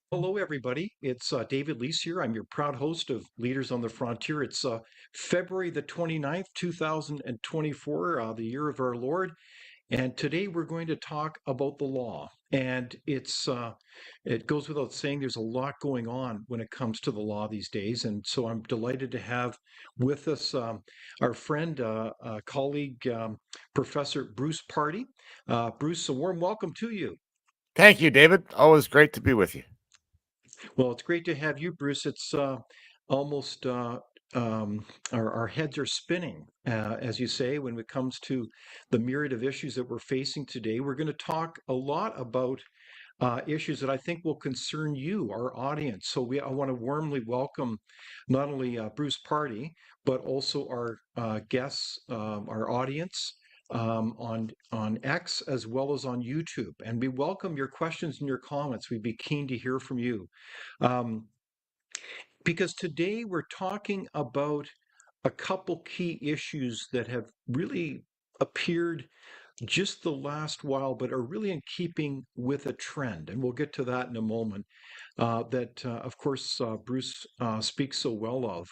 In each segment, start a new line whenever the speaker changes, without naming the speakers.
Hello, everybody. It's David Leis here. I'm your proud host of Leaders on the Frontier. It's February the 29th, 2024, the year of our Lord. And today we're going to talk about the law. And it goes without saying there's a lot going on when it comes to the law these days. And so I'm delighted to have with us our friend, colleague, Professor Bruce Pardy. Bruce, a warm welcome to you.
Thank you, David. Always great to be with you.
Well, it's great to have you, Bruce. It's almost our heads are spinning, as you say, when it comes to the myriad of issues that we're facing today. We're going to talk a lot about issues that I think will concern you, our audience. So I want to warmly welcome not only Bruce Pardy, but also our guests, our audience on X as well as on YouTube. And we welcome your questions and your comments. We'd be keen to hear from you. Um, because today we're talking about a couple key issues that have really appeared just the last while, but are really in keeping with a trend. And we'll get to that in a moment, of course, Bruce speaks so well of.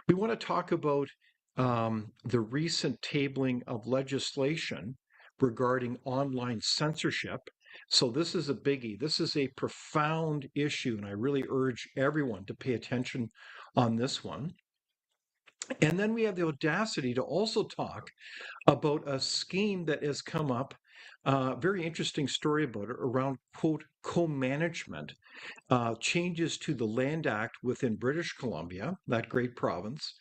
We want to talk about the recent tabling of legislation regarding online censorship. So, this is a biggie. This is a profound issue, and I really urge everyone to pay attention on this one. And then we have the audacity to also talk about a scheme that has come up. Very interesting story about it around, quote, co-management, changes to the Land Act within British Columbia, that great province,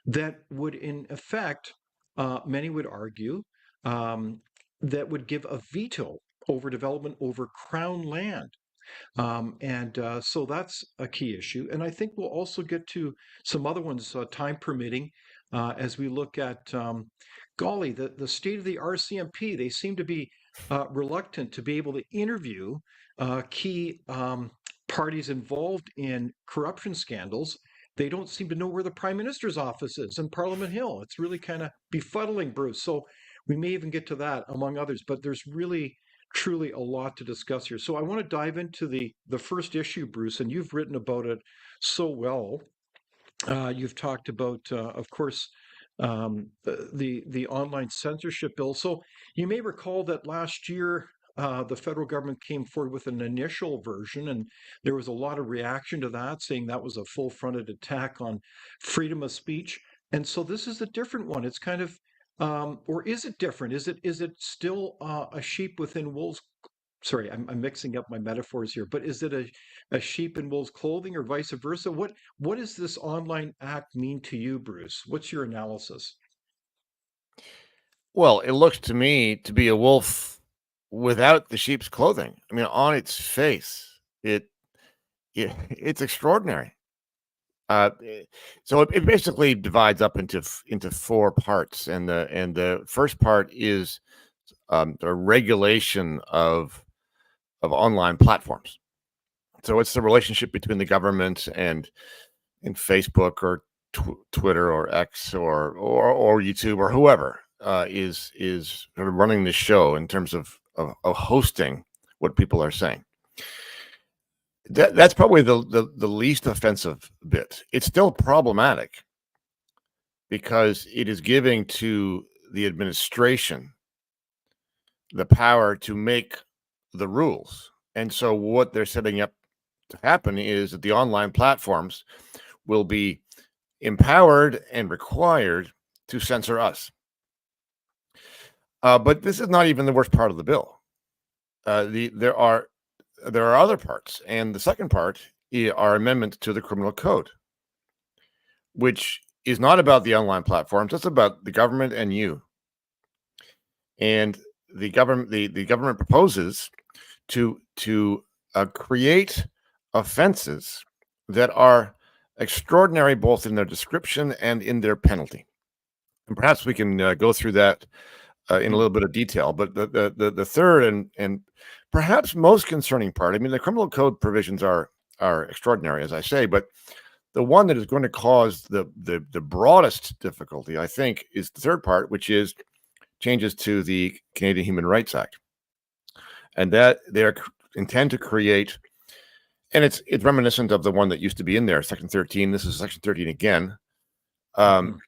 that would, in effect, many would argue, um, that would give a veto over development over Crown land. So that's a key issue. And I think we'll also get to some other ones, time permitting, as we look at, golly, the state of the RCMP. They seem to be reluctant to be able to interview key parties involved in corruption scandals. They don't seem to know where the Prime Minister's office is in Parliament Hill. It's really kind of befuddling, Bruce. So we may even get to that, among others. But there's really truly a lot to discuss here. So I want to dive into the first issue, Bruce, and you've written about it so well. You've talked about, of course, the online censorship bill. So you may recall that last year the federal government came forward with an initial version, and there was a lot of reaction to that, saying that was a full-fronted attack on freedom of speech. And so this is a different one. It's kind of, or is it different? Is it still a sheep within wolves? Sorry, I'm mixing up my metaphors here, but is it a sheep in wolves clothing or vice versa? What does this online act mean to you, Bruce? What's your analysis?
Well, it looks to me to be a wolf without the sheep's clothing. I mean, on its face, it's extraordinary. So it basically divides up into four parts, and the first part is the regulation of online platforms. So it's the relationship between the government and Facebook or Twitter or X or YouTube or whoever is sort of running the show in terms of hosting what people are saying. That's probably the least offensive bit. It's still problematic because it is giving to the administration the power to make the rules. And so what they're setting up to happen is that the online platforms will be empowered and required to censor us. But this is not even the worst part of the bill. There are other parts, and the second part are amendments to the criminal code, which is not about the online platforms. It's about the government and you. And the government proposes to create offenses that are extraordinary both in their description and in their penalty. And perhaps we can go through that in a little bit of detail. But the third and perhaps most concerning part, I mean, the criminal code provisions are extraordinary, as I say, but the one that is going to cause the broadest difficulty, I think, is the third part, which is changes to the Canadian Human Rights Act, and that they intend to create and it's reminiscent of the one that used to be in there, Section 13. This is Section 13 again.
Mhm.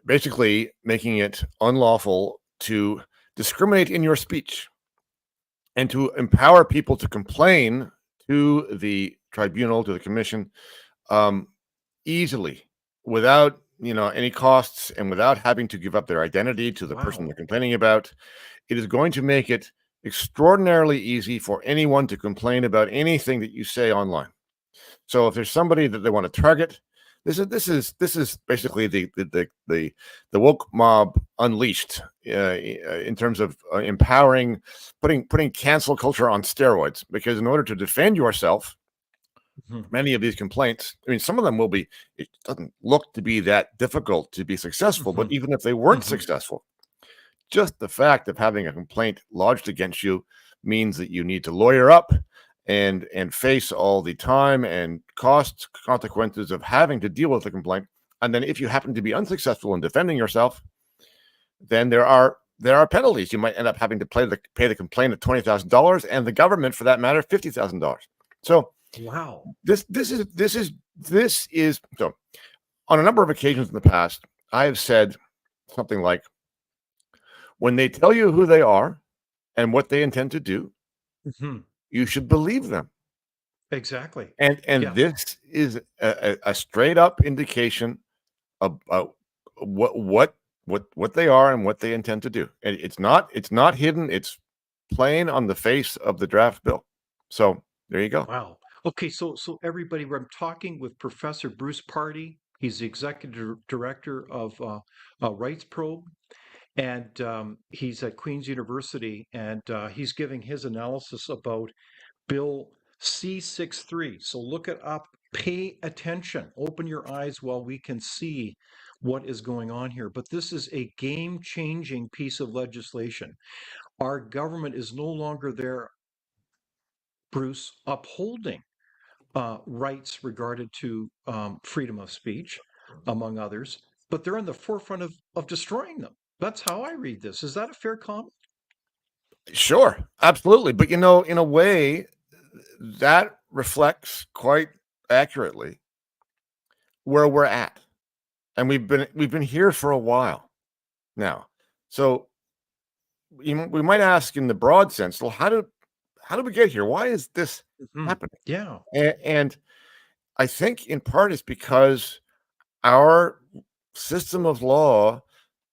Basically making it unlawful to discriminate in your speech and to empower people to complain to the tribunal, to the commission, easily, without any costs, and without having to give up their identity to the person they're
Wow.
complaining about. It is going to make it extraordinarily easy for anyone to complain about anything that you say online. So if there's somebody that they want to target, this is basically the woke mob unleashed, in terms of empowering, putting cancel culture on steroids. Because in order to defend yourself,
Mhm.
many of these complaints, I mean, some of them will be. It doesn't look to be that difficult to be successful, but
Mhm.
even if they weren't
Mhm.
successful, just the fact of having a complaint lodged against you means that you need to lawyer up and face all the time and cost consequences of having to deal with the complaint. And then if you happen to be unsuccessful in defending yourself, then there are penalties. You might end up having to pay the complainant $20,000, and the government, for that matter, $50,000. So
Wow.
this is so. On a number of occasions in the past, I have said something like, when they tell you who they are and what they intend to do,
Mhm.
you should believe them.
Exactly.
And
Yes.
this is a straight up indication of what they are and what they intend to do. And it's not hidden. It's plain on the face of the draft bill. So there you go.
Wow. Okay, so everybody, I'm talking with Professor Bruce Pardy. He's the executive director of Rights Probe, and he's at Queen's University, and he's giving his analysis about Bill C-63. So look it up, pay attention, open your eyes while we can see what is going on here. But this is a game-changing piece of legislation. Our government is no longer there, Bruce, upholding rights regarded to freedom of speech, among others, but they're in the forefront of destroying them. That's how I read this. Is that a fair comment?
Sure, absolutely. But in a way, that reflects quite accurately where we're at. And we've been here for a while now. So we might ask in the broad sense, well, how do we get here? Why is this
Hmm.
happening?
Yeah.
And I think in part it's because our system of law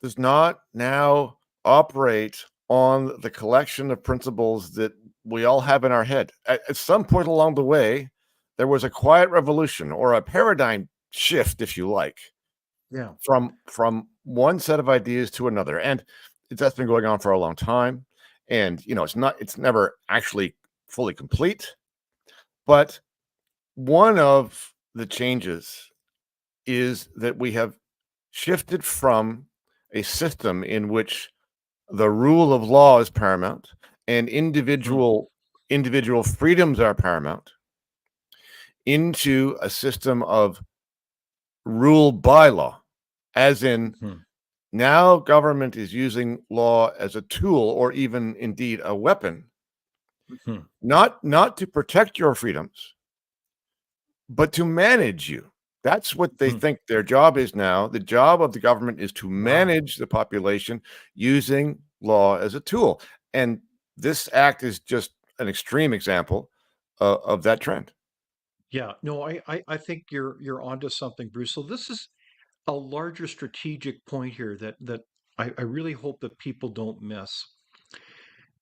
does not now operate on the collection of principles that we all have in our head. At some point along the way, there was a quiet revolution, or a paradigm shift, if you like,
Yeah.
from one set of ideas to another. And that's been going on for a long time. And it's never actually fully complete. But one of the changes is that we have shifted from a system in which the rule of law is paramount and
Hmm.
individual freedoms are paramount, into a system of rule by law, as in,
Hmm.
now government is using law as a tool, or even indeed a weapon,
Hmm.
not to protect your freedoms, but to manage you. That's what they
Hmm.
think their job is now. The job of the government is to
Wow.
manage the population using law as a tool. And this act is just an extreme example of that trend.
Yeah. No, I think you're onto something, Bruce. So this is a larger strategic point here that I really hope that people don't miss.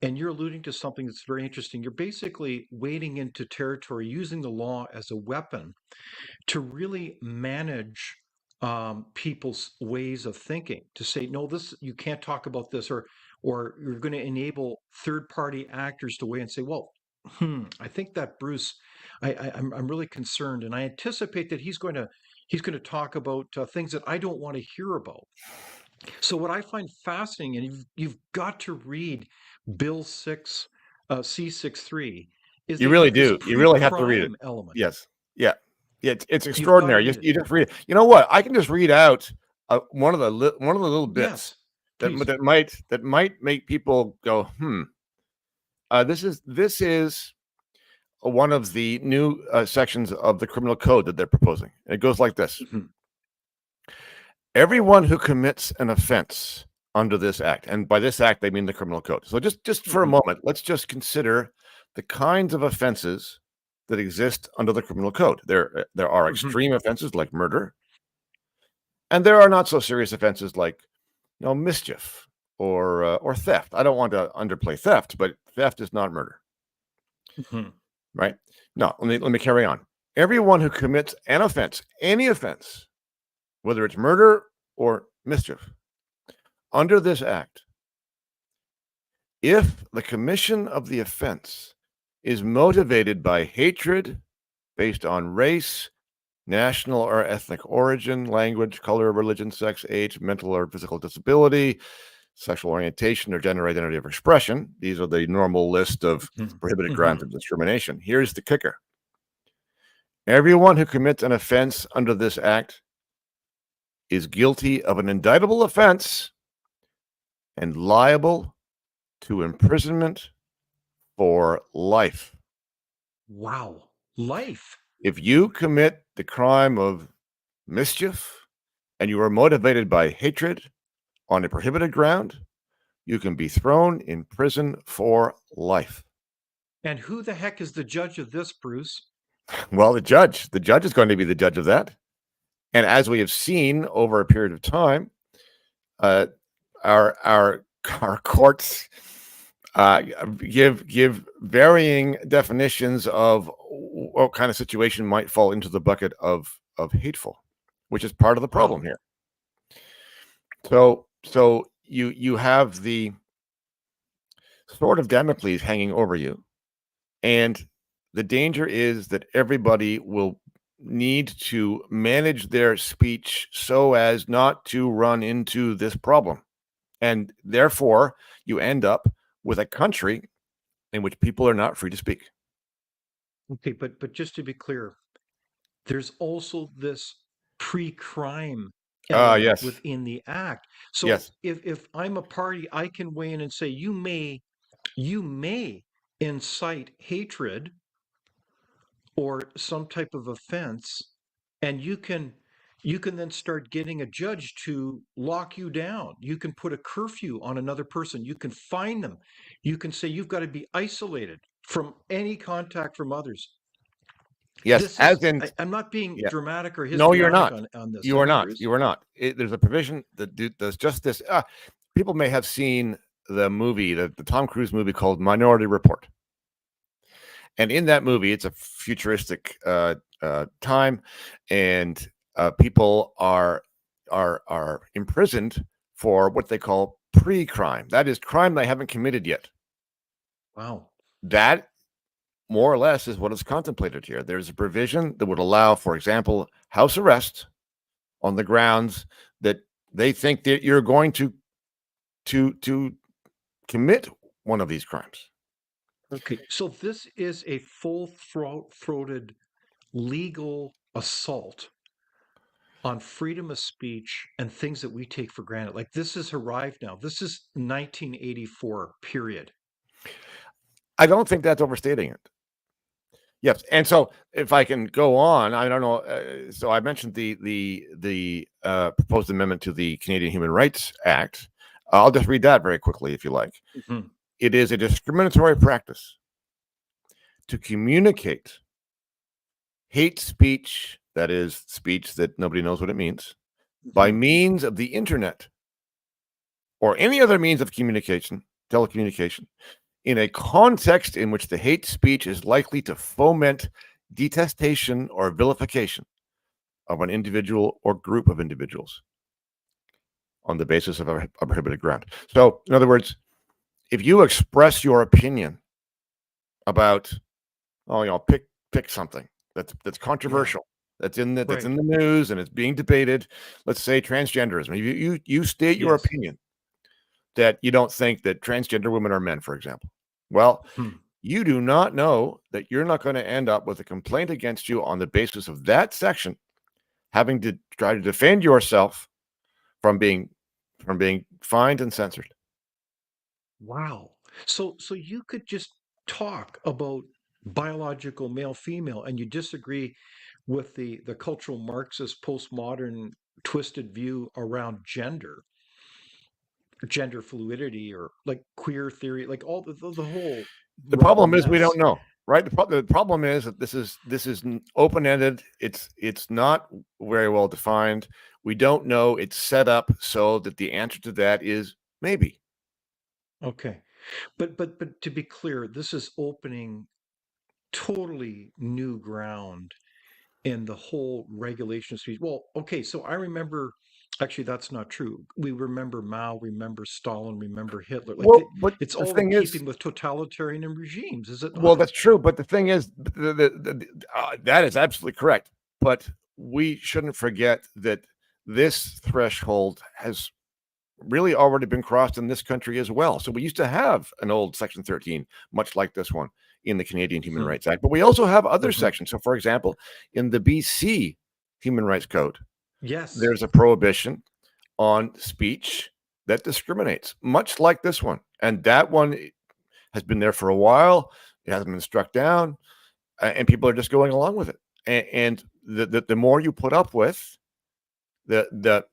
And you're alluding to something that's very interesting. You're basically wading into territory, using the law as a weapon to really manage people's ways of thinking. To say, no, this you can't talk about this, or you're going to enable third-party actors to weigh and say, well, I think that Bruce, I'm really concerned, and I anticipate that he's going to talk about things that I don't want to hear about. So what I find fascinating, and you've got to read Bill 6 C-63, is
You
that you
really
have this
do. You really have to read it.
pre-crime element.
Yes. Yeah. Yeah. It's
You've got to
extraordinary.
read it.
You just read it. You know what? I can just read out one of the little bits
Yes, please.
that might make people go, hmm. This is one of the new sections of the criminal code that they're proposing. It goes like this. Everyone who commits an offense under this act, and by this act, they mean the criminal code. So just for a moment, let's just consider the kinds of offenses that exist under the criminal code. There are extreme offenses like murder, and there are not so serious offenses like, mischief or theft. I don't want to underplay theft, but theft is not murder, right? No, let me carry on. Everyone who commits an offense, any offense, whether it's murder or mischief, under this act, if the commission of the offense is motivated by hatred based on race, national or ethnic origin, language, color, religion, sex, age, mental or physical disability, sexual orientation, or gender identity of expression, these are the normal list of prohibited grounds of discrimination. Here's the kicker. Everyone who commits an offense under this act is guilty of an indictable offense and liable to imprisonment for life.
Wow. Life.
If you commit the crime of mischief and you are motivated by hatred on a prohibited ground, you can be thrown in prison for life.
And who the heck is the judge of this, Bruce?
Well, the judge is going to be the judge of that. And as we have seen over a period of time, our courts give varying definitions of what kind of situation might fall into the bucket of hateful, which is part of the problem here. So you have the sword of Damocles hanging over you, and the danger is that everybody will need to manage their speech so as not to run into this problem. And therefore, you end up with a country in which people are not free to speak.
Okay, but just to be clear, there's also this pre-crime element
Yes.
within the act. So
Yes.
if I'm a party, I can weigh in and say you may incite hatred or some type of offense, and you can then start getting a judge to lock you down. You can put a curfew on another person. You can fine them. You can say you've got to be isolated from any contact from others.
Yes,
I'm not being dramatic or
no, you're
histrionic
not.
on this.
You are not. You are not. There's a provision that does just this. People may have seen the movie, the Tom Cruise movie called Minority Report. And in that movie, it's a futuristic time, and people are imprisoned for what they call pre-crime. That is crime they haven't committed yet.
Wow.
That more or less is what is contemplated here. There's a provision that would allow, for example, house arrest on the grounds that they think that you're going to commit one of these crimes.
Okay, so this is a full-throated legal assault on freedom of speech and things that we take for granted. Like this has arrived now. This is 1984, period.
I don't think that's overstating it. Yes, and so if I can go on, I don't know. So I mentioned the proposed amendment to the Canadian Human Rights Act. I'll just read that very quickly, if you like. It is a discriminatory practice to communicate hate speech, that is speech that nobody knows what it means, by means of the internet or any other means of communication, telecommunication, in a context in which the hate speech is likely to foment detestation or vilification of an individual or group of individuals on the basis of a prohibited ground. So, in other words, if you express your opinion about, pick something that's controversial, that's in the news and it's being debated, let's say transgenderism. You state your opinion that you don't think that transgender women are men, for example. Well, you do not know that you're not going to end up with a complaint against you on the basis of that section, having to try to defend yourself from being fined and censored.
Wow. So you could just talk about biological male female, and you disagree with the cultural Marxist postmodern twisted view around gender fluidity, or like queer theory, like all the whole
The
rubble
problem is we
mess.
don't know, right? The problem is that this is open ended. It's not very well defined. We don't know. It's set up so that the answer to that is maybe.
Okay, but to be clear, this is opening totally new ground in the whole regulation of speech. Well, okay, so I remember, actually, that's not true. We remember Mao, remember Stalin, remember Hitler. Like
But
it's
the
all in
thing is,
keeping with totalitarian regimes, is it
well,
not?
that's true. But the thing is, that is absolutely correct. But we shouldn't forget that this threshold has really already been crossed in this country as well. So we used to have an old Section 13, much like this one in the Canadian Human
Hmm.
Rights Act, but we also have other
Hmm.
sections. So, for example, in the BC Human Rights Code,
Yes.
there's a prohibition on speech that discriminates, much like this one. And that one has been there for a while. It hasn't been struck down, and people are just going along with it. And the more you put up with, the the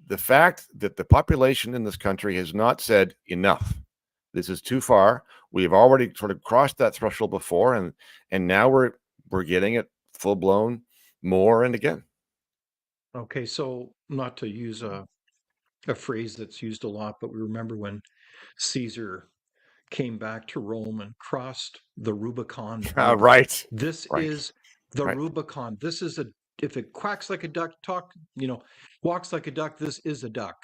the fact that the population in this country has not said enough. This is too far. We've already sort of crossed that threshold before, and now we're getting it full blown more and again.
Okay, so not to use a phrase that's used a lot, but we remember when Caesar came back to Rome and crossed the Rubicon border.
Right,
This
right,
is the
right,
Rubicon. This is a, if it quacks like a duck, walks like a duck, this is a duck,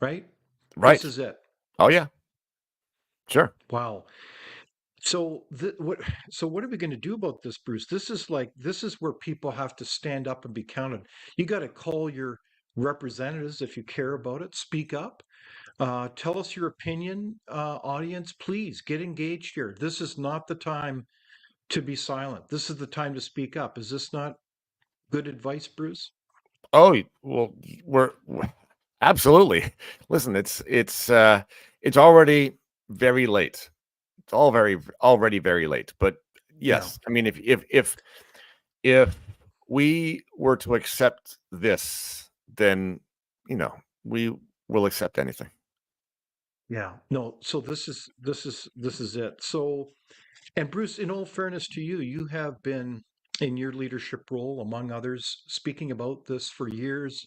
right? This
right.
is it.
Oh yeah, sure.
Wow. So what are we going to do about this, Bruce? This is where people have to stand up and be counted. You got to call your representatives if you care about it. Speak up. Tell us your opinion, audience. Please get engaged here. This is not the time to be silent. This is the time to speak up. Is this not good advice, Bruce?
Oh well, we're absolutely. Listen, it's already very late. It's already very late. But
Yeah.
yes, I mean, if we were to accept this, then we will accept anything.
Yeah. No, so this is it. So, and Bruce, in all fairness to you, you have been in your leadership role, among others, speaking about this for years,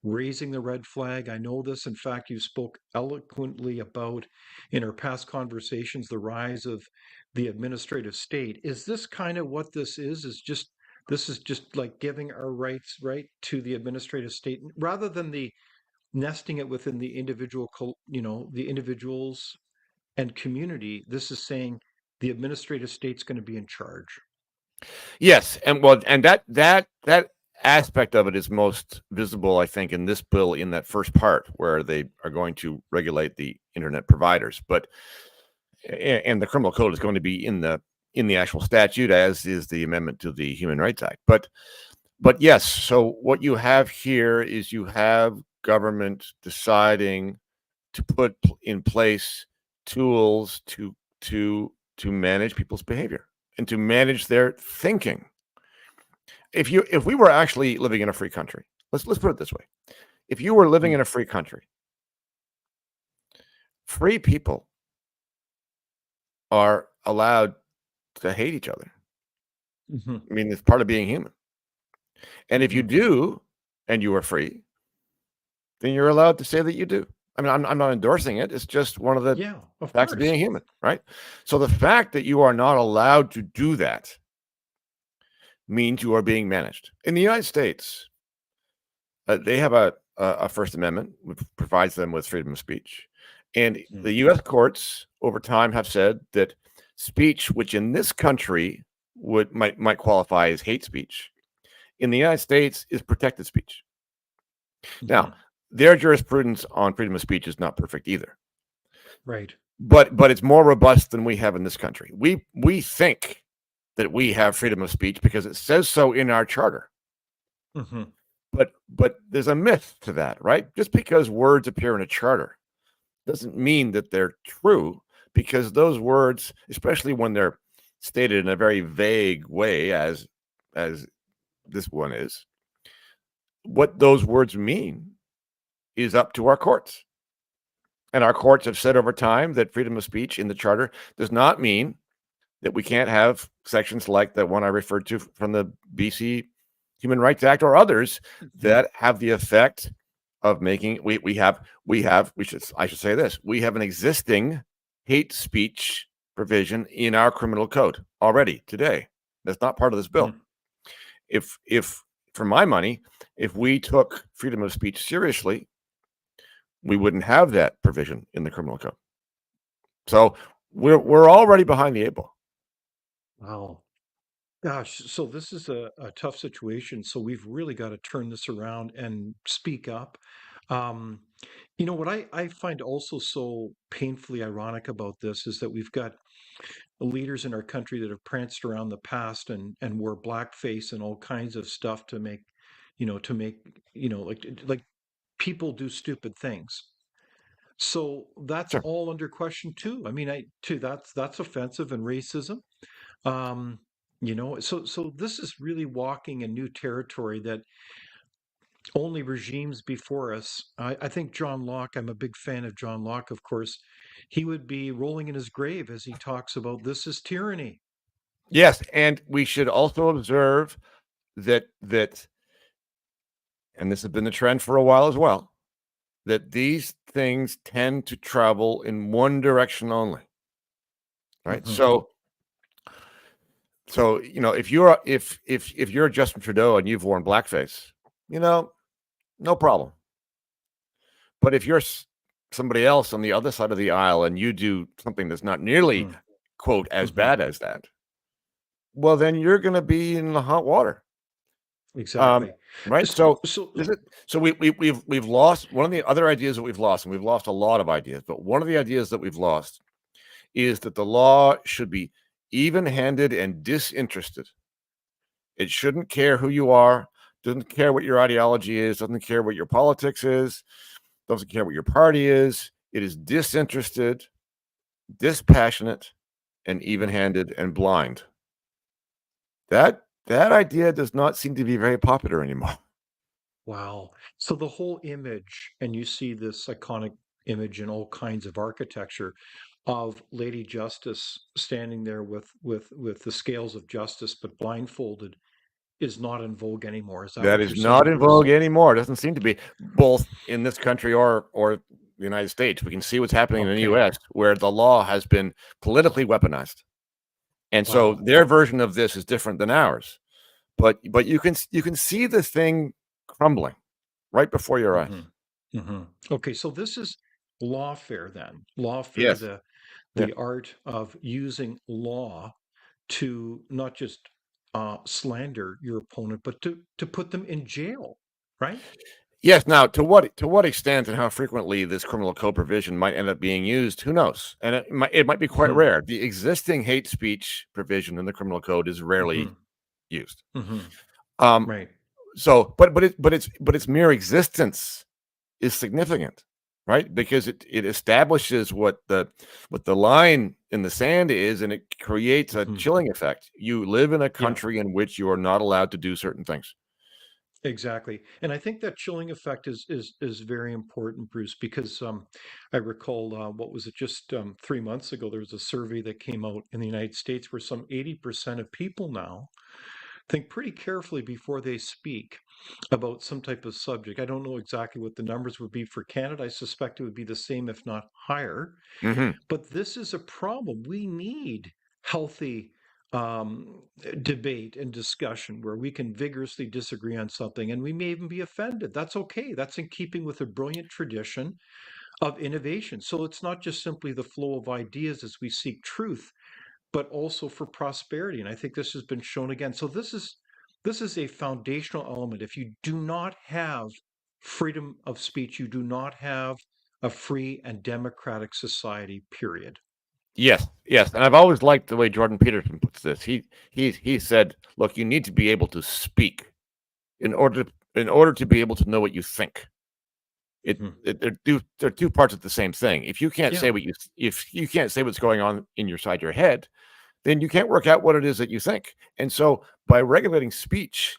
raising the red flag. I know this. In fact, you spoke eloquently about, in our past conversations, the rise of the administrative state. Is this kind of what this is? This is just like giving our rights right to the administrative state rather than the nesting it within the individual, the individuals and community. This is saying the administrative state's going to be in charge.
Yes, and well, and that aspect of it is most visible, I think, in this bill in that first part where they are going to regulate the internet providers. But and the criminal code is going to be in the actual statute, as is the amendment to the Human Rights Act. But yes, so what you have here is you have government deciding to put in place tools to manage people's behavior and to manage their thinking. If we were actually living in a free country, let's put it this way: if you were living
Mm.
in a free country, free people are allowed to hate each other.
Hmm.
I mean, it's part of being human. And if you
Hmm.
do, and you are free, then you're allowed to say that you do. I mean, I'm not endorsing it. It's just one of the
Yeah, of
facts of
course.
being human, right? So the fact that you are not allowed to do that means you are being managed. In the United States, they have a First Amendment which provides them with freedom of speech, and
Mm.
the U.S. courts over time have said that speech, which in this country might qualify as hate speech, in the United States is protected speech.
Hmm.
Now, their jurisprudence on freedom of speech is not perfect either,
Right.
but it's more robust than we have in this country. We think that we have freedom of speech because it says so in our charter.
Hmm.
But there's a myth to that, right? Just because words appear in a charter doesn't mean that they're true, because those words, especially when they're stated in a very vague way, as this one is, what those words mean is up to our courts. And our courts have said over time that freedom of speech in the charter does not mean that we can't have sections like the one I referred to from the BC Human Rights Act or others that have the effect of making I should say this, we have an existing hate speech provision in our criminal code already today. That's not part of this bill. If for my money, if we took freedom of speech seriously, we wouldn't have that provision in the criminal code. So we're already behind the eight ball.
Wow. Gosh, so this is a tough situation. So we've really got to turn this around and speak up. Um, what I find also so painfully ironic about this is that we've got leaders in our country that have pranced around the past and wore blackface and all kinds of stuff to make, like people do stupid things. So that's
Sure.
all under question too. I mean, that's offensive and racism. Um, so this is really walking a new territory that only regimes before us. I think John Locke, I'm a big fan of John Locke, of course, he would be rolling in his grave as he talks about this is tyranny.
Yes, and we should also observe that, and this has been the trend for a while as well, that these things tend to travel in one direction only. Right.
Mhm.
So if you're Justin Trudeau and you've worn blackface, no problem. But if you're somebody else on the other side of the aisle and you do something that's not nearly, quote, as bad as that, well, then you're going to be in the hot water.
Exactly.
Right.
So,
So we've lost one of the other ideas that we've lost, and we've lost a lot of ideas, but one of the ideas that we've lost is that the law should be even-handed and disinterested. It shouldn't care who you are, doesn't care what your ideology is, doesn't care what your politics is, doesn't care what your party is. It is disinterested, dispassionate, and even-handed and blind. That idea does not seem to be very popular anymore.
wow. So the whole image, and you see this iconic image in all kinds of architecture of Lady Justice standing there with the scales of justice but blindfolded is not in vogue anymore. Is that
That
what
is
you're
not
saying,
in
Bruce?
vogue anymore. It doesn't seem to be, both in this country or the United States. We can see what's happening in the
Okay.
U.S., where the law has been politically weaponized. And so
Wow.
their version of this is different than ours. But you can see the thing crumbling right before your eyes.
Okay, so this is lawfare then. Lawfare,
Yes.
the art of using law to not just slander your opponent, but to put them in jail, right?
Yes. Now, to what extent and how frequently this criminal code provision might end up being used, who knows? And it might be quite
Hmm.
rare. The existing hate speech provision in the criminal code is rarely used. Um,
Right.
so, but its mere existence is significant, right? Because it establishes what the line in the sand is, and it creates a chilling effect. You live in a
Yeah.
country in which you are not allowed to do certain things.
Exactly. And I think that chilling effect is very important, Bruce, because I recall what was it just 3 months ago, there was a survey that came out in the United States where some 80% of people now think pretty carefully before they speak about some type of subject. I don't know exactly what the numbers would be for Canada. I suspect it would be the same, if not higher.
Mm-hmm.
But this is a problem. We need healthy debate and discussion where we can vigorously disagree on something and we may even be offended. That's okay. That's in keeping with a brilliant tradition of innovation. So it's not just simply the flow of ideas as we seek truth, but also for prosperity. And I think this has been shown again. So this is a foundational element. If you do not have freedom of speech, you do not have a free and democratic society, period.
Yes, yes, and I've always liked the way Jordan Peterson puts this. He said, "Look, you need to be able to speak in order to be able to know what you think." They're two parts of the same thing. If you can't
Yeah,
say if you can't say what's going on inside your head, then you can't work out what it is that you think. And so by regulating speech,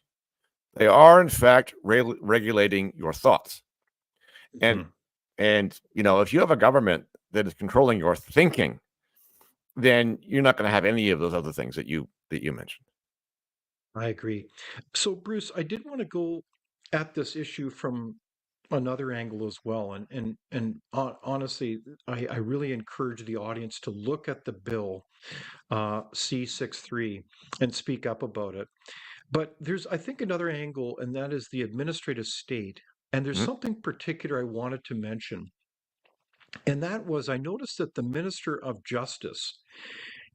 they are in fact regulating your thoughts. And
Mhm.
if you have a government that is controlling your thinking, then you're not going to have any of those other things that you mentioned.
I agree. So, Bruce, I did want to go at this issue from another angle as well, and honestly, I really encourage the audience to look at the bill C63 and speak up about it. But there's, I think, another angle, and that is the administrative state. And there's
Mhm,
something particular I wanted to mention, and that was I noticed that the Minister of Justice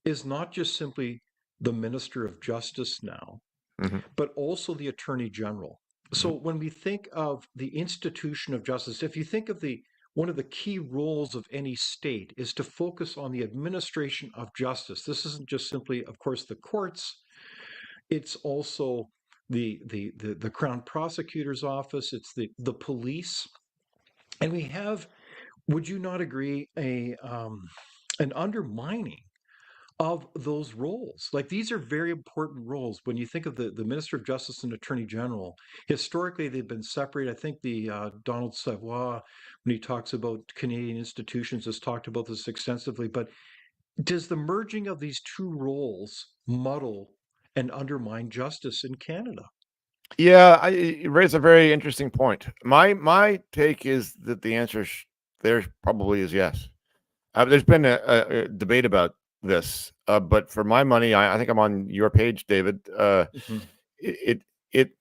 is not just simply the Minister of Justice now,
mhm,
but also the Attorney General. So
mhm.
when we think of the institution of justice, if you think of the one of the key roles of any state is to focus on the administration of justice. This isn't just simply, of course, the courts. It's also the Crown Prosecutor's Office. It's the police, and we have. Would you not agree an undermining of those roles? Like these are very important roles. When you think of the Minister of Justice and Attorney General, historically they've been separated. I think the Donald Savoy, when he talks about Canadian institutions, has talked about this extensively. But does the merging of these two roles muddle and undermine justice in Canada?
Yeah, you raise a very interesting point. My take is that the answer there probably is yes. There's been a debate about this, but for my money, I think I'm on your page, David.
Mhm,
It it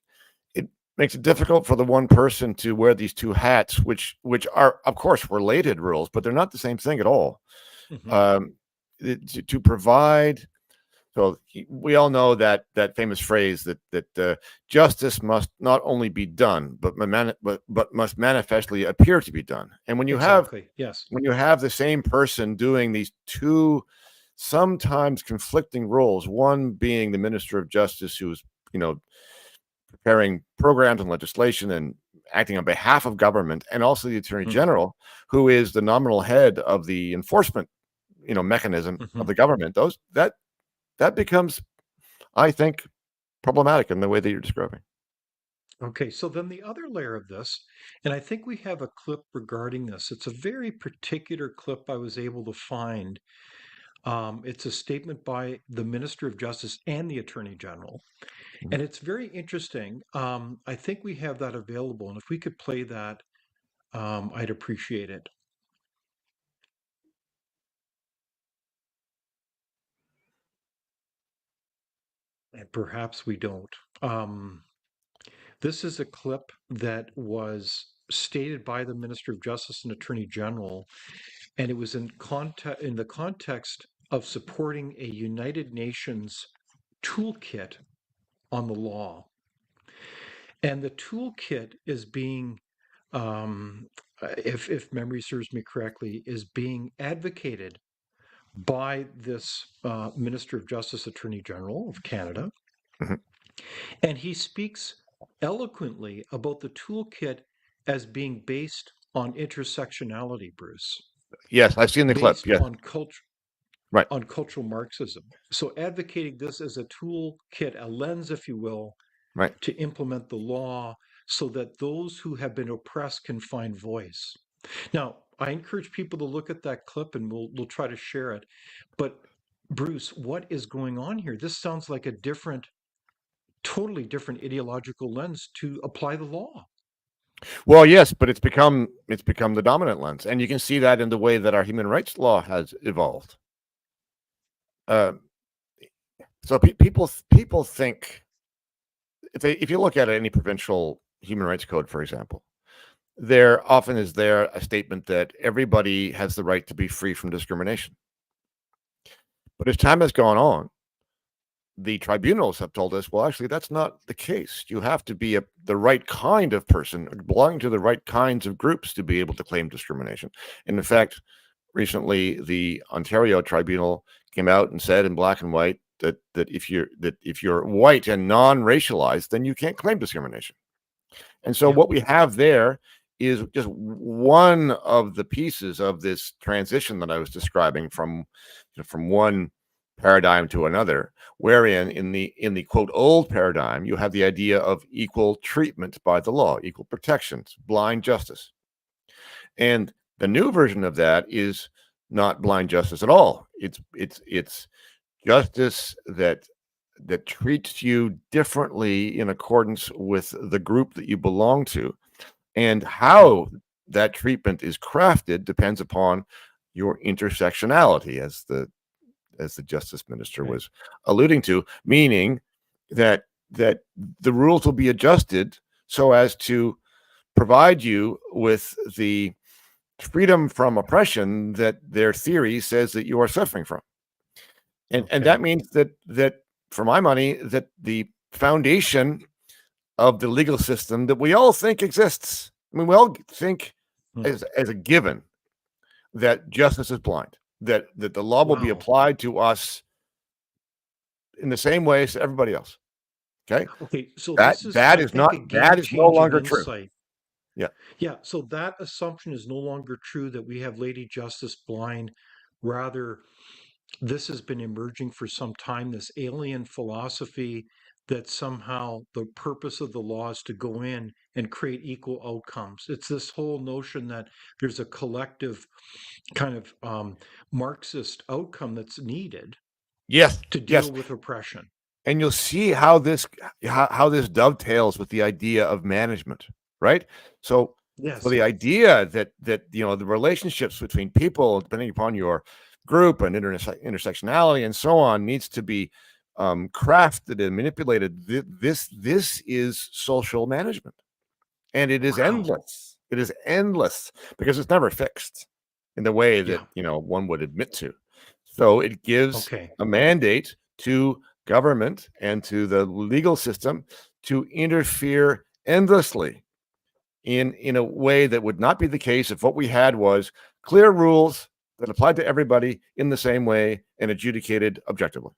it makes it difficult for the one person to wear these two hats, which are of course related rules, but they're not the same thing at all.
mhm,
Um, to provide. So we all know that famous phrase that justice must not only be done, but must manifestly appear to be done. And
exactly. Yes.
when you have the same person doing these two sometimes conflicting roles, one being the Minister of Justice, who's you know preparing programs and legislation and acting on behalf of government, and also the Attorney
Mhm,
General, who is the nominal head of the enforcement mechanism of
mhm.
the government. Those that becomes, I think, problematic in the way that you're describing.
Okay, so then the other layer of this, and I think we have a clip regarding this. It's a very particular clip I was able to find. It's a statement by the Minister of Justice and the Attorney General,
Mhm.
and it's very interesting. I think we have that available, and if we could play that, I'd appreciate it. And perhaps we don't. This is a clip that was stated by the Minister of Justice and Attorney General, and it was in the context of supporting a United Nations toolkit on the law. And the toolkit is being, if memory serves me correctly, is being advocated by this Minister of Justice, Attorney General of Canada,
Mhm.
and he speaks eloquently about the toolkit as being based on intersectionality, Bruce,
Yes, I've seen the clip.
based
Yes, right,
on cultural Marxism. So advocating this as a toolkit, a lens, if you will,
right.
to implement the law so that those who have been oppressed can find voice. Now, I encourage people to look at that clip and we'll try to share it. But Bruce, what is going on here? This sounds like a totally different ideological lens to apply the law.
Well, yes, but it's become the dominant lens, and you can see that in the way that our human rights law has evolved. Uh, so people think if you look at any provincial human rights code, for example, there often is there a statement that everybody has the right to be free from discrimination. But as time has gone on, the tribunals have told us, well, actually, that's not the case. You have to be the right kind of person, belonging to the right kinds of groups to be able to claim discrimination. And in fact, recently, the Ontario Tribunal came out and said in black and white that if you're white and non-racialized, then you can't claim discrimination. And so
Yep.
what we have there is just one of the pieces of this transition that I was describing from one paradigm to another, wherein in the quote old paradigm, you have the idea of equal treatment by the law, equal protections, blind justice. And the new version of that is not blind justice at all. It's justice that treats you differently in accordance with the group that you belong to. And how that treatment is crafted depends upon your intersectionality, as the justice minister
Right.
was alluding to, meaning that the rules will be adjusted so as to provide you with the freedom from oppression that their theory says that you are suffering from. And
Okay.
that means that for my money, that the foundation of the legal system that we all think exists. I mean, we all think
Hmm.
as a given that justice is blind, that the law will be
Wow.
applied to us in the same way as everybody else. Okay,
Okay. So
that
this is,
that
I
is
think,
not
a
that
game
is no
changing
longer true.
insight.
Yeah,
Yeah. So that assumption is no longer true that we have Lady Justice blind. Rather, this has been emerging for some time, this alien philosophy that somehow the purpose of the law is to go in and create equal outcomes. It's this whole notion that there's a collective kind of Marxist outcome that's needed
yes,
to
yes,
deal with oppression.
and you'll see how this dovetails with the idea of management, right? So
Yes.
the idea that the relationships between people, depending upon your group and intersectionality and so on, needs to be crafted and manipulated. This is social management, and it is
Wow.
endless. It is endless because it's never fixed in the way that
Yeah.
one would admit to. So it gives
Okay.
a mandate to government and to the legal system to interfere endlessly in a way that would not be the case if what we had was clear rules that applied to everybody in the same way and adjudicated objectively.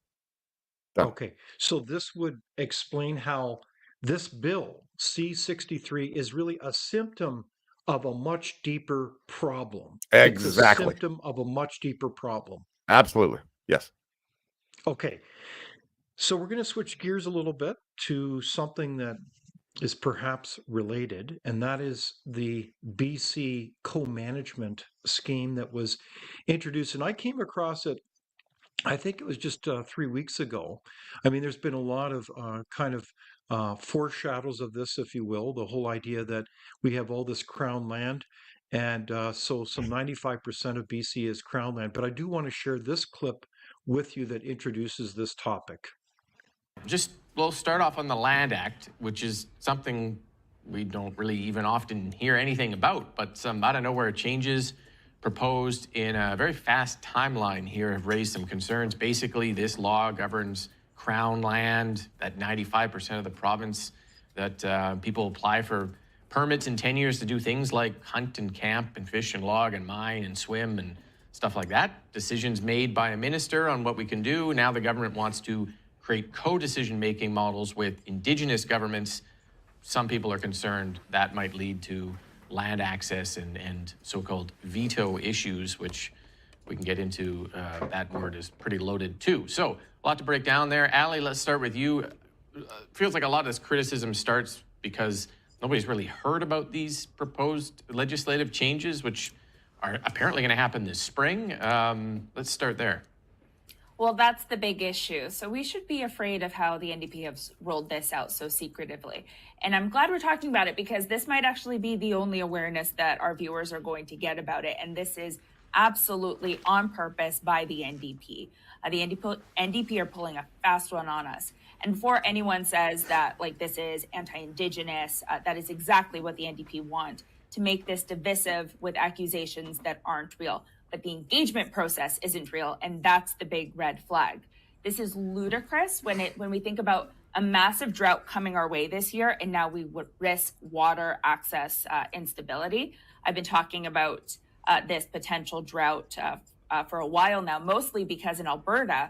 Done.
Okay. So this would explain how this bill, C-63, is really a symptom of a much deeper problem. It's a
Exactly.
symptom of a much deeper problem.
Absolutely. Yes.
Okay. So we're going to switch gears a little bit to something that is perhaps related, and that is the BC co-management scheme that was introduced. And I came across it, I think it was just 3 weeks ago. I mean, there's been a lot of kind of foreshadows of this, if you will, the whole idea that we have all this crown land. And so some 95% of BC is crown land. But I do want to share this clip with you that introduces this topic.
Just, we'll start off on the Land Act, which is something we don't really even often hear anything about, but some out of nowhere changes proposed in a very fast timeline here have raised some concerns. Basically, this law governs crown land, that 95% of the province that people apply for permits in 10 years to do things like hunt and camp and fish and log and mine and swim and stuff like that. Decisions made by a minister on what we can do. Now the government wants to create co-decision making models with Indigenous governments. Some people are concerned that might lead to land access and so-called veto issues, which we can get into. That word is pretty loaded too. So a lot to break down there. Ali, let's start with you. Feels like a lot of this criticism starts because nobody's really heard about these proposed legislative changes, which are apparently going to happen this spring. Let's start there.
Well, that's the big issue. So we should be afraid of how the NDP has rolled this out so secretively. And I'm glad we're talking about it because this might actually be the only awareness that our viewers are going to get about it. And this is absolutely on purpose by the NDP. The NDP are pulling a fast one on us. And before anyone says that like this is anti-Indigenous, that is exactly what the NDP want, to make this divisive with accusations that aren't real. But the engagement process isn't real, and that's the big red flag. This is ludicrous when we think about a massive drought coming our way this year, and now we would risk water access instability. I've been talking about this potential drought for a while now, mostly because in Alberta,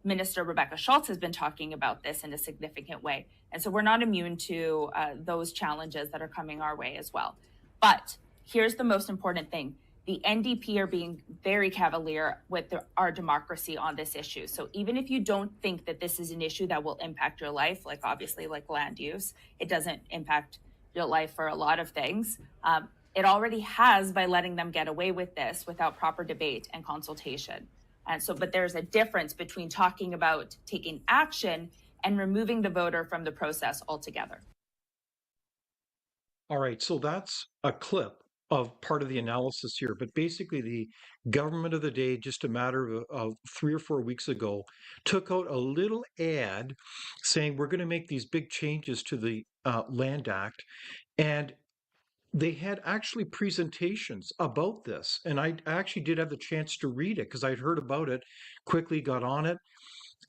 Minister Rebecca Schultz has been talking about this in a significant way. And so we're not immune to those challenges that are coming our way as well. But here's the most important thing. the NDP are being very cavalier with our democracy on this issue. So even if you don't think that this is an issue that will impact your life, like obviously like land use, it doesn't impact your life for a lot of things. It already has by letting them get away with this without proper debate and consultation. And so, but there's a difference between talking about taking action and removing the voter from the process altogether.
All right, so that's a clip of part of the analysis here, but basically the government of the day, just a matter of 3 or 4 weeks ago, took out a little ad saying we're going to make these big changes to the Land Act, and they had actually presentations about this, and I actually did have the chance to read it because I'd heard about it, quickly got on it,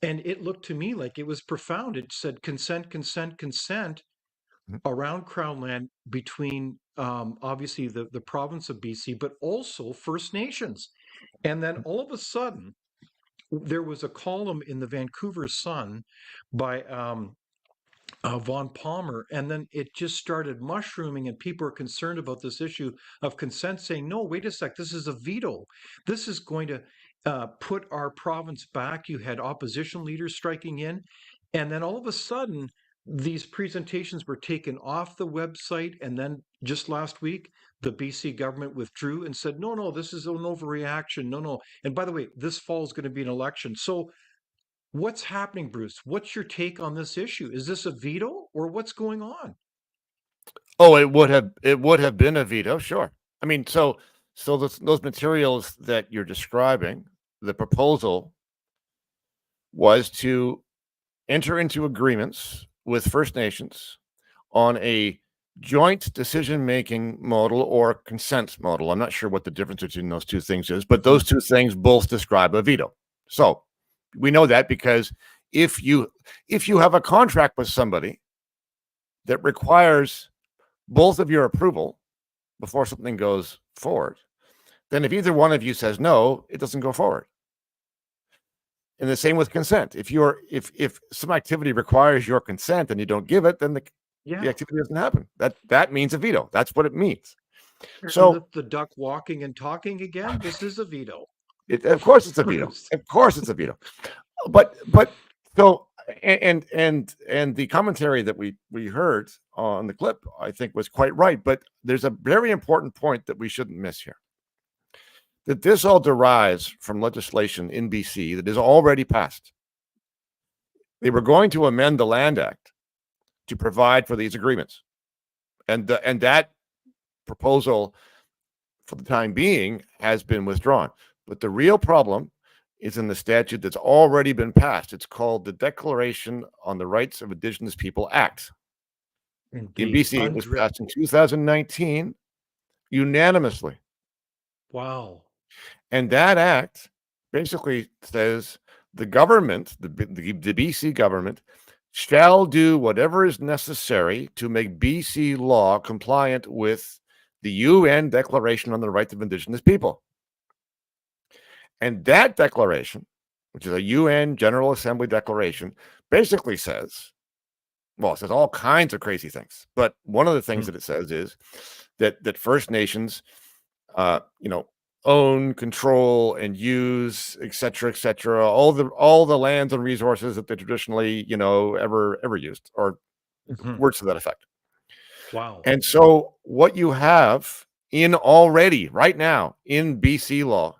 and it looked to me like it was profound. It said consent, consent, consent around Crown land between obviously the province of BC, but also First Nations. And then all of a sudden, there was a column in the Vancouver Sun by Von Palmer, and then it just started mushrooming, and people are concerned about this issue of consent, saying, no, wait a sec, this is a veto. This is going to put our province back. You had opposition leaders striking in, and then all of a sudden, these presentations were taken off the website, and then just last week, the BC government withdrew and said, no, this is an overreaction. No. And by the way, this fall is going to be an election. So what's happening, Bruce? What's your take on this issue? Is this a veto or what's going on?
Oh, it would have been a veto, sure. I mean, so those materials that you're describing, the proposal was to enter into agreements with First Nations on a joint decision-making model or consent model. I'm not sure what the difference between those two things is, but those two things both describe a veto. So we know that because if you have a contract with somebody that requires both of your approval before something goes forward, then if either one of you says no, it doesn't go forward. And the same with consent. If some activity requires your consent and you don't give it, then the activity doesn't happen. That means a veto. That's what it means. So
the duck walking and talking again. This is a veto.
Of course, it's a veto. Of course, it's a veto. But so and the commentary that we heard on the clip, I think, was quite right. But there's a very important point that we shouldn't miss here. That this all derives from legislation in BC that is already passed. They were going to amend the Land Act to provide for these agreements. And that proposal, for the time being, has been withdrawn. But the real problem is in the statute that's already been passed. It's called the Declaration on the Rights of Indigenous People Act.
Indeed.
In BC, it was passed in 2019 unanimously.
Wow.
And that act basically says the government, the BC government, shall do whatever is necessary to make BC law compliant with the UN Declaration on the Rights of Indigenous People. And that declaration, which is a UN General Assembly declaration, basically says, well, it says all kinds of crazy things. But one of the things that it says is that First Nations, own, control, and use, et cetera, all the lands and resources that they traditionally, ever used, or words to that effect.
Wow.
And so what you have already right now in BC law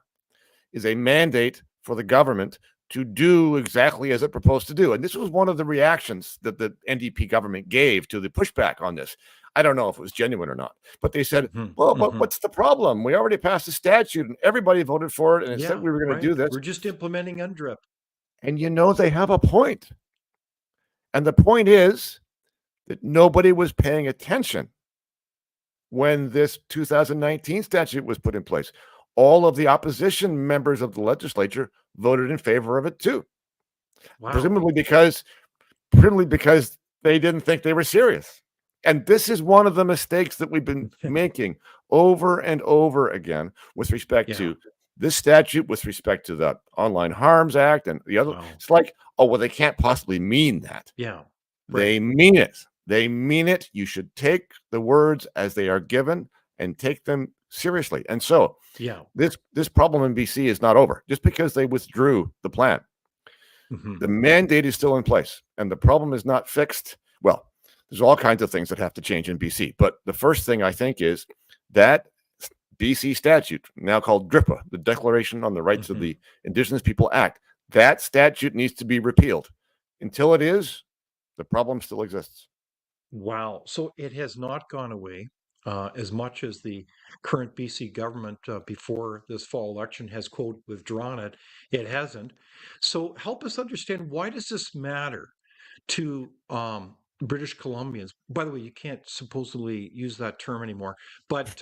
is a mandate for the government to do exactly as it proposed to do. And this was one of the reactions that the NDP government gave to the pushback on this. I don't know if it was genuine or not, but they said, but what's the problem? We already passed a statute and everybody voted for it. And it said we were going to do this.
We're just implementing UNDRIP.
And they have a point. And the point is that nobody was paying attention when this 2019 statute was put in place. All of the opposition members of the legislature voted in favor of it too. Wow. Presumably because they didn't think they were serious. And this is one of the mistakes that we've been making over and over again with respect to this statute, with respect to the Online Harms Act and the other. Wow. It's like, they can't possibly mean that.
Yeah.
They mean it. They mean it. You should take the words as they are given and take them seriously. And so
Yeah.
this problem in BC is not over just because they withdrew the plan.
Mhm.
The mandate is still in place, and the problem is not fixed. Well, there's all kinds of things that have to change in BC, but the first thing I think is that BC statute, now called DRIPA, the Declaration on the Rights of the Indigenous People Act, that statute needs to be repealed. Until it is, the problem still exists.
Wow. So it has not gone away as much as the current BC government before this fall election has, quote, withdrawn it. It hasn't. So help us understand, why does this matter to British Columbians? By the way, you can't supposedly use that term anymore, but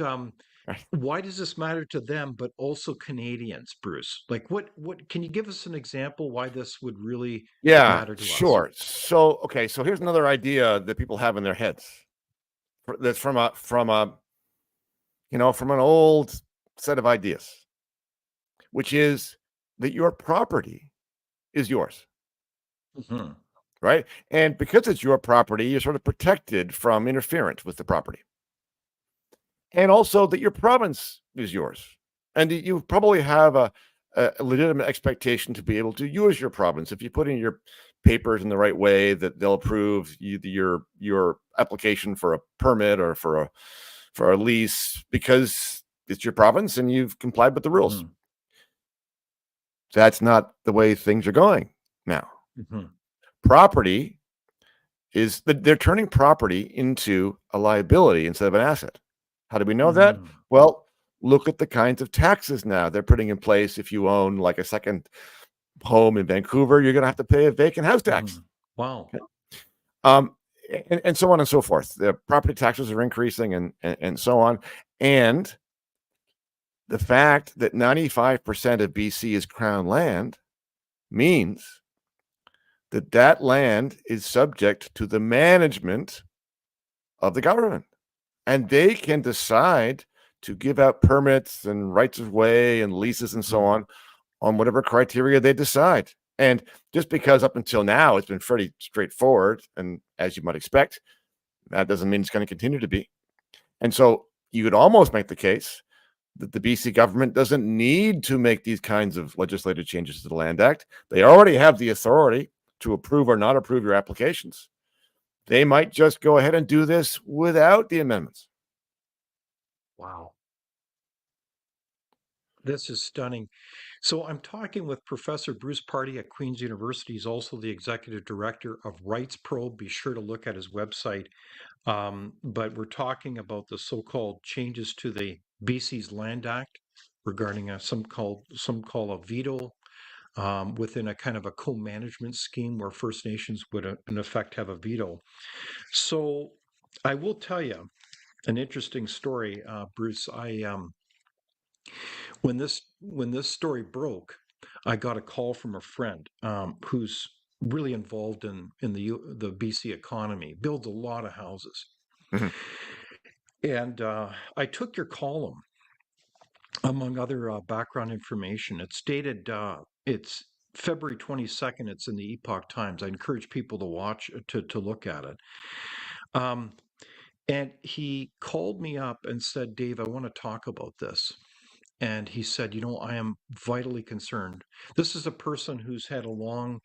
why does this matter to them, but also Canadians, Bruce? Like, what can you give us an example why this would really
Yeah,
matter to us?
sure. So, okay, so here's another idea that people have in their heads. That's from an old set of ideas, which is that your property is yours,
Mhm.
right? And because it's your property, you're sort of protected from interference with the property. And also that your province is yours. And you probably have a legitimate expectation to be able to use your province. If you put in your papers in the right way, that they'll approve your application for a permit or for a lease, because it's your province and you've complied with the rules.
Mhm.
That's not the way things are going now.
Mhm.
Property is they're turning property into a liability instead of an asset. How do we know that?
Mhm.
Well, look at the kinds of taxes now they're putting in place. If you own like a second home in Vancouver, you're going to have to pay a vacant house tax.
Mhm. Wow.
And so on and so forth. The property taxes are increasing and so on. And the fact that 95% of BC is crown land means that land is subject to the management of the government. And they can decide to give out permits and rights of way and leases and so on whatever criteria they decide. And just because up until now it's been pretty straightforward, and as you might expect, that doesn't mean it's going to continue to be. And so you could almost make the case that the BC government doesn't need to make these kinds of legislative changes to the Land Act. They already have the authority to approve or not approve your applications. They might just go ahead and do this without the amendments.
Wow. This is stunning. So I'm talking with Professor Bruce Pardy at Queen's University. He's also the executive director of Rights Probe. Be sure to look at his website. But we're talking about the so-called changes to the BC's Land Act regarding some call a veto within a kind of a co-management scheme where First Nations would, in effect, have a veto. So I will tell you an interesting story, Bruce. When this story broke, I got a call from a friend who's really involved in the BC economy, builds a lot of houses,
Mhm.
and I took your column among other background information. It's dated. It's February 22nd. It's in the Epoch Times. I encourage people to watch to look at it. Um, and he called me up and said, "Dave, I want to talk about this." And he said, I am vitally concerned. This is a person who's had a long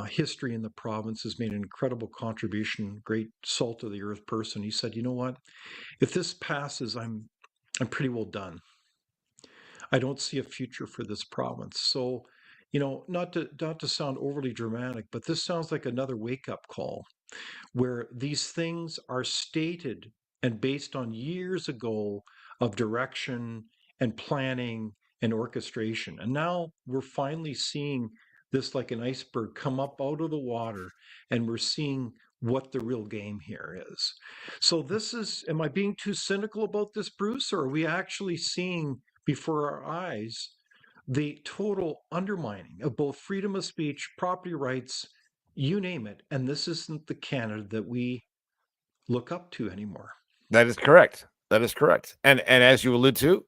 history in the province, has made an incredible contribution, great salt of the earth person. He said, you know what? If this passes, I'm pretty well done. I don't see a future for this province. So, not to sound overly dramatic, but this sounds like another wake-up call where these things are stated and based on years ago of direction and planning and orchestration. And now we're finally seeing this like an iceberg come up out of the water, and we're seeing what the real game here is. So am I being too cynical about this, Bruce, or are we actually seeing before our eyes the total undermining of both freedom of speech, property rights, you name it, and this isn't the Canada that we look up to anymore?
That is correct. That is correct. And as you allude to,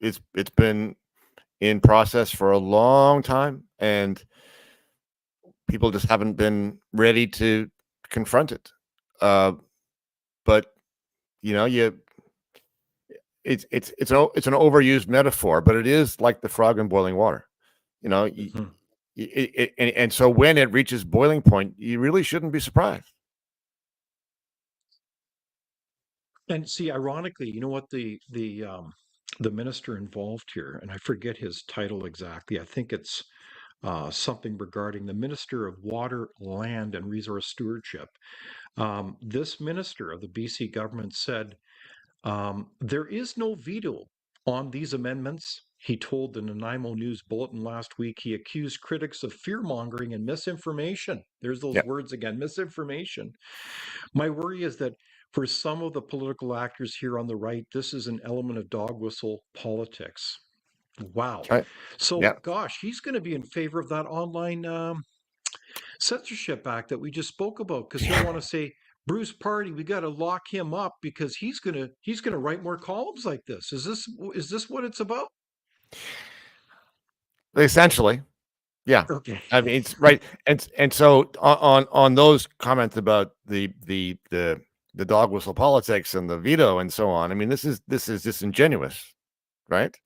it's been in process for a long time, and people just haven't been ready to confront it. But you it's an overused metaphor, but it is like the frog in boiling water.
Mm-hmm.
And so when it reaches boiling point, you really shouldn't be surprised.
And see, ironically, you know what the minister involved here, and I forget his title exactly. I think it's something regarding the Minister of Water, Land, and Resource Stewardship. This minister of the BC government said there is no veto on these amendments. He told the Nanaimo News Bulletin last week he accused critics of fear mongering and misinformation. There's those
Yeah.
words again, misinformation. My worry is that for some of the political actors here on the right, this is an element of dog whistle politics. Wow.
Right.
So,
Yeah.
gosh, he's going to be in favor of that online censorship act that we just spoke about because he'll want to say, Bruce Pardy, we got to lock him up because he's gonna write more columns like this. Is this what it's about?
Essentially, yeah.
Okay.
I mean, it's right. And so on those comments about the dog whistle politics and the veto and so on. I mean, this is disingenuous, right?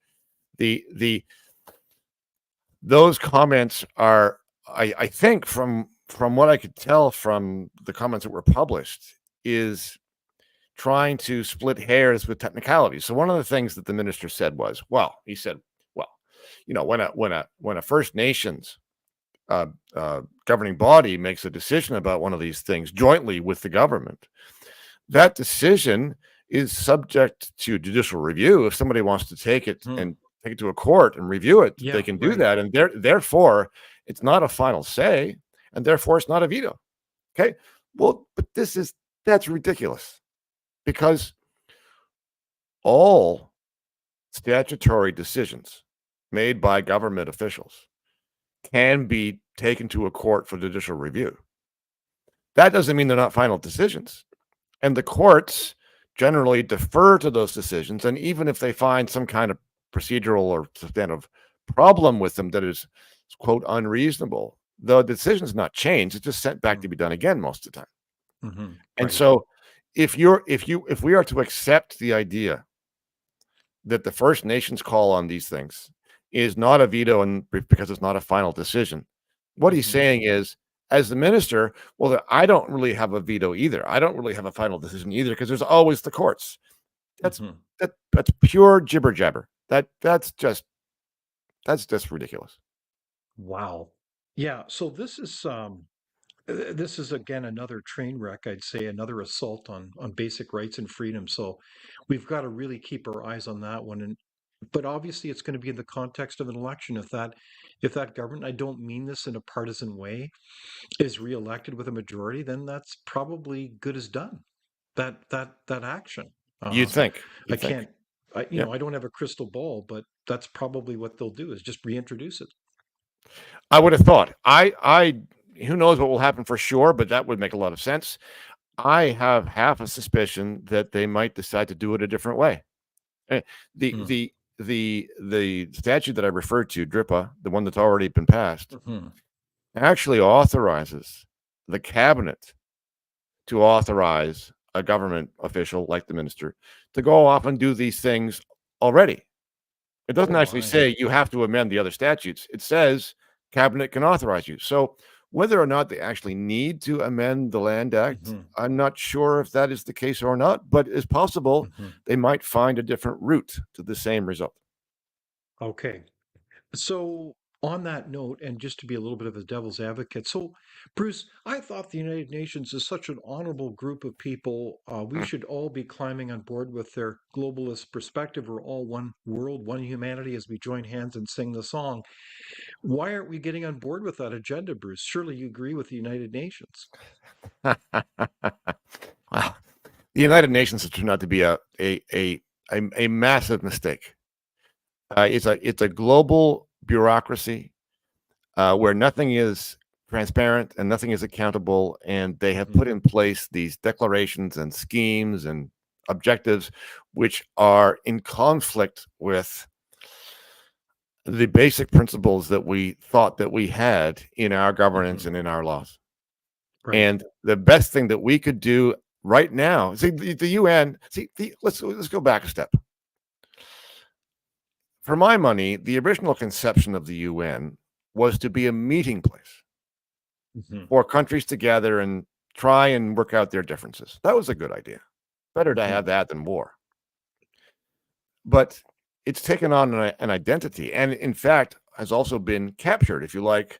Those comments are, I think, from what I could tell from the comments that were published, is trying to split hairs with technicalities. So one of the things that the minister said was, well, when a First Nations governing body makes a decision about one of these things jointly with the government, that decision is subject to judicial review. If somebody wants to take it and take it to a court and review it,
Yeah,
they can do
right.
that. And therefore, it's not a final say, and therefore it's not a veto. Okay. Well, but that's ridiculous, because all statutory decisions made by government officials can be taken to a court for judicial review. That doesn't mean they're not final decisions. And the courts generally defer to those decisions. And even if they find some kind of procedural or substantive problem with them that is, quote, unreasonable, the decision's not changed. It's just sent back to be done again most of the time.
Mm-hmm.
And
Right.
so if we are to accept the idea that the First Nations call on these things is not a veto, and because it's not a final decision, what he's saying is, as the minister, well, I don't really have a veto either. I don't really have a final decision either, because there's always the courts. That's pure jibber jabber. That's just ridiculous.
Wow. Yeah. So this is again another train wreck. I'd say another assault on basic rights and freedom. So we've got to really keep our eyes on that one. But obviously, it's going to be in the context of an election. If that government, I don't mean this in a partisan way, is reelected with a majority, then that's probably good as done. That action.
You'd think.
I can't. I
Yeah.
I don't have a crystal ball, but that's probably what they'll do, is just reintroduce it.
I would have thought. Who knows what will happen for sure, but that would make a lot of sense. I have half a suspicion that they might decide to do it a different way. The statute that I referred to, DRIPA, the one that's already been passed, actually authorizes the cabinet to authorize a government official like the minister to go off and do these things already. It doesn't actually say you have to amend the other statutes. It says cabinet can authorize you. So whether or not they actually need to amend the Land Act, I'm not sure if that is the case or not, but it's possible they might find a different route to the same result.
Okay. So on that note, and just to be a little bit of a devil's advocate, so Bruce, I thought the United Nations is such an honorable group of people. We should all be climbing on board with their globalist perspective. We're all one world, one humanity, as we join hands and sing the song. Why aren't we getting on board with that agenda, Bruce? Surely you agree with the United Nations.
Wow. The United Nations has turned out to be a massive mistake. It's a global bureaucracy where nothing is transparent and nothing is accountable, and they have put in place these declarations and schemes and objectives which are in conflict with the basic principles that we thought that we had in our governance and in our laws.
Right.
And the best thing that we could do right now, see, the UN, let's go back a step. for my money, the original conception of the UN was to be a meeting place for countries to gather and try and work out their differences. That was a good idea. Better to have that than war. But it's taken on an identity, and in fact, has also been captured, if you like,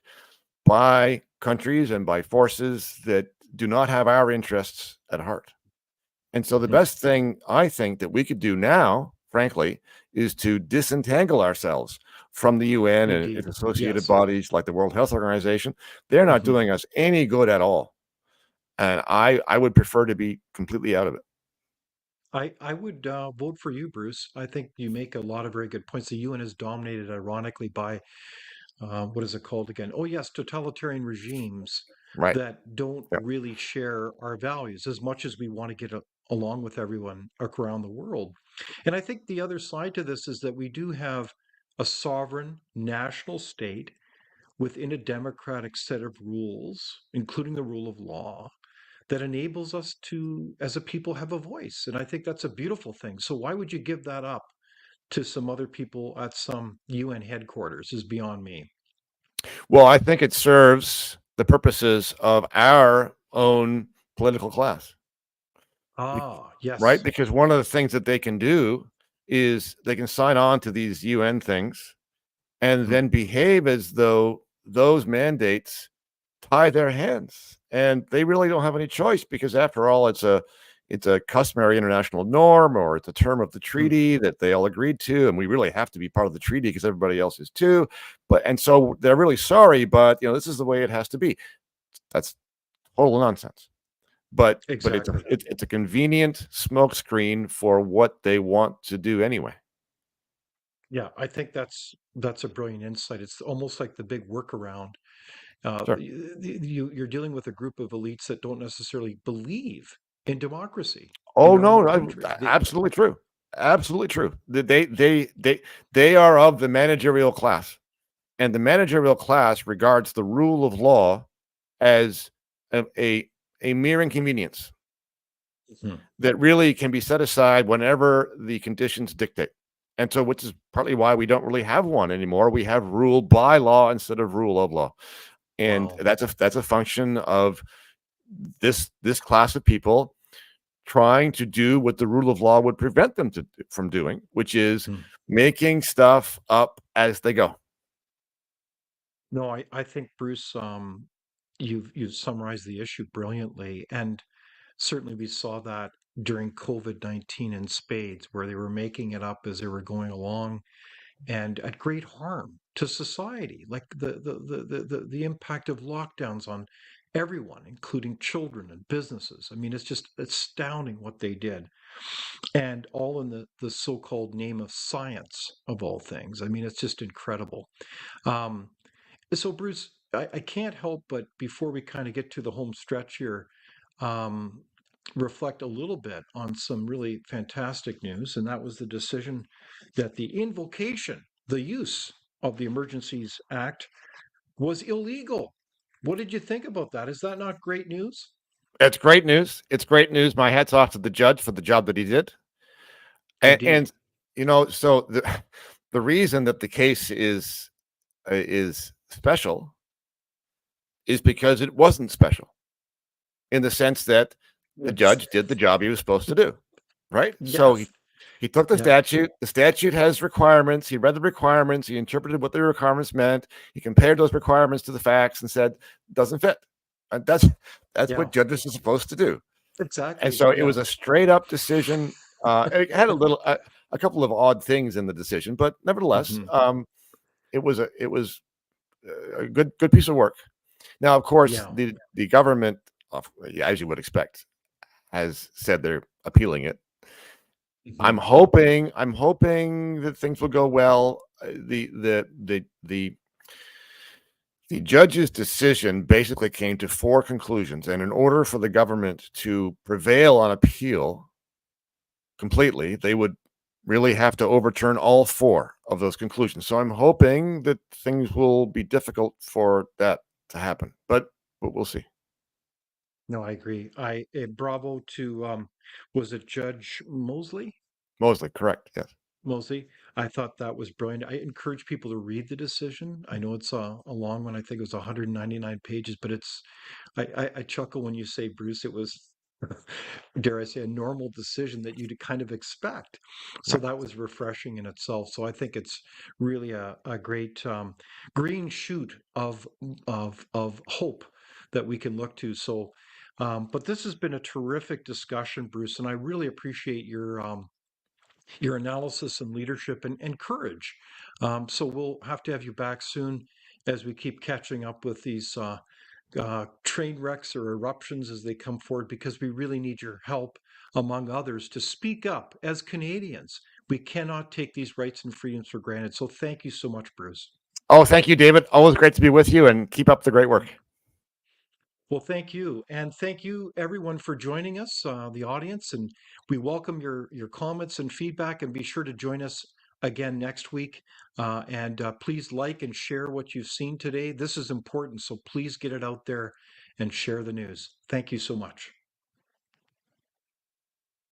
by countries and by forces that do not have our interests at heart. And so the best thing I think that we could do now, frankly, is to disentangle ourselves from the UN and
Indeed.
its associated
Yes.
bodies like the World Health Organization. They're not doing us any good at all. And I would prefer to be completely out of it.
I would vote for you, Bruce. I think you make a lot of very good points. The UN is dominated, ironically, by what is it called again? Oh, yes, totalitarian regimes
Right.
that don't
Yeah.
really share our values as much as we want to get along with everyone around the world. And I think the other side to this is that we do have a sovereign national state within a democratic set of rules, including the rule of law, that enables us to, as a people, have a voice. And I think that's a beautiful thing. So why would you give that up to some other people at some UN headquarters is beyond me.
Well, I think it serves the purposes of our own political class.
Ah,
Right?
yes.
Because one of the things that they can do is they can sign on to these UN things and then behave as though those mandates tie their hands. And they really don't have any choice because after all, it's a customary international norm, or it's a term of the treaty that they all agreed to, and we really have to be part of the treaty because everybody else is too. And so they're really sorry, but this is the way it has to be. That's total nonsense. But
Exactly.
it's a convenient smokescreen for what they want to do anyway.
Yeah, I think that's a brilliant insight. It's almost like the big workaround.
Sure.
You're dealing with a group of elites that don't necessarily believe in democracy in
Oh
their own
no,
country.
absolutely true. Absolutely true. They are of the managerial class, and the managerial class regards the rule of law as a mere inconvenience
Mhm.
that really can be set aside whenever the conditions dictate. And so, which is partly why we don't really have one anymore. We have rule by law instead of rule of law, and
Wow.
that's a function of this class of people trying to do what the rule of law would prevent them from doing, which is
Hmm.
making stuff up as they go.
No, I think Bruce, you've summarized the issue brilliantly, and certainly we saw that during COVID-19 in spades, where they were making it up as they were going along, and at great harm to society, like the impact of lockdowns on everyone, including children and businesses. I mean, it's just astounding what they did, and all in the so-called name of science of all things. I mean, it's just incredible. Um, so, Bruce, I can't help but before we kind of get to the home stretch here, um, reflect a little bit on some really fantastic news, and that was the decision that the invocation, the use of the Emergencies Act was illegal. What did you think about that? Is that not great news?
It's great news. It's great news. My hat's off to the judge for the job that he did.
Indeed.
And so the reason that the case is special is because it wasn't special in the sense that the
Yes.
judge did the job he was supposed to do, right? So
Yes.
he took the
Yeah.
statute. The statute has requirements. He read the requirements. He interpreted what the requirements meant. He compared those requirements to the facts and said, doesn't fit. And that's
Yeah.
what judges are supposed to do. And
Exactly.
so it
Yeah.
was a straight up decision. It had a couple of odd things in the decision, but nevertheless,
Hmm.
it was a good piece of work. Now, of course,
Yeah.
the government, as you would expect, has said they're appealing it.
Hmm.
I'm hoping that things will go well. The judge's decision basically came to four conclusions, and in order for the government to prevail on appeal completely, they would really have to overturn all four of those conclusions. So I'm hoping that things will be difficult for that to happen, but we'll see.
No, I agree. Bravo to was it Judge Mosley?
Mostly correct, yes.
Mosey, I thought that was brilliant. I encourage people to read the decision. I know it's a long one. I think it was 199 pages, but I chuckle when you say, Bruce, it was, dare I say, a normal decision that you'd kind of expect. So
Right.
that was refreshing in itself. So I think it's really a great green shoot of hope that we can look to. So, but this has been a terrific discussion, Bruce, and I really appreciate your analysis and leadership and courage. So we'll have to have you back soon as we keep catching up with these train wrecks or eruptions as they come forward, because we really need your help, among others, to speak up as Canadians. We cannot take these rights and freedoms for granted. So thank you so much, Bruce.
Oh, thank you, David. Always great to be with you, and keep up the great work.
Well, thank you. And thank you, everyone, for joining us, the audience. And we welcome your comments and feedback. And be sure to join us again next week. And please like and share what you've seen today. This is important. So please get it out there and share the news. Thank you so much.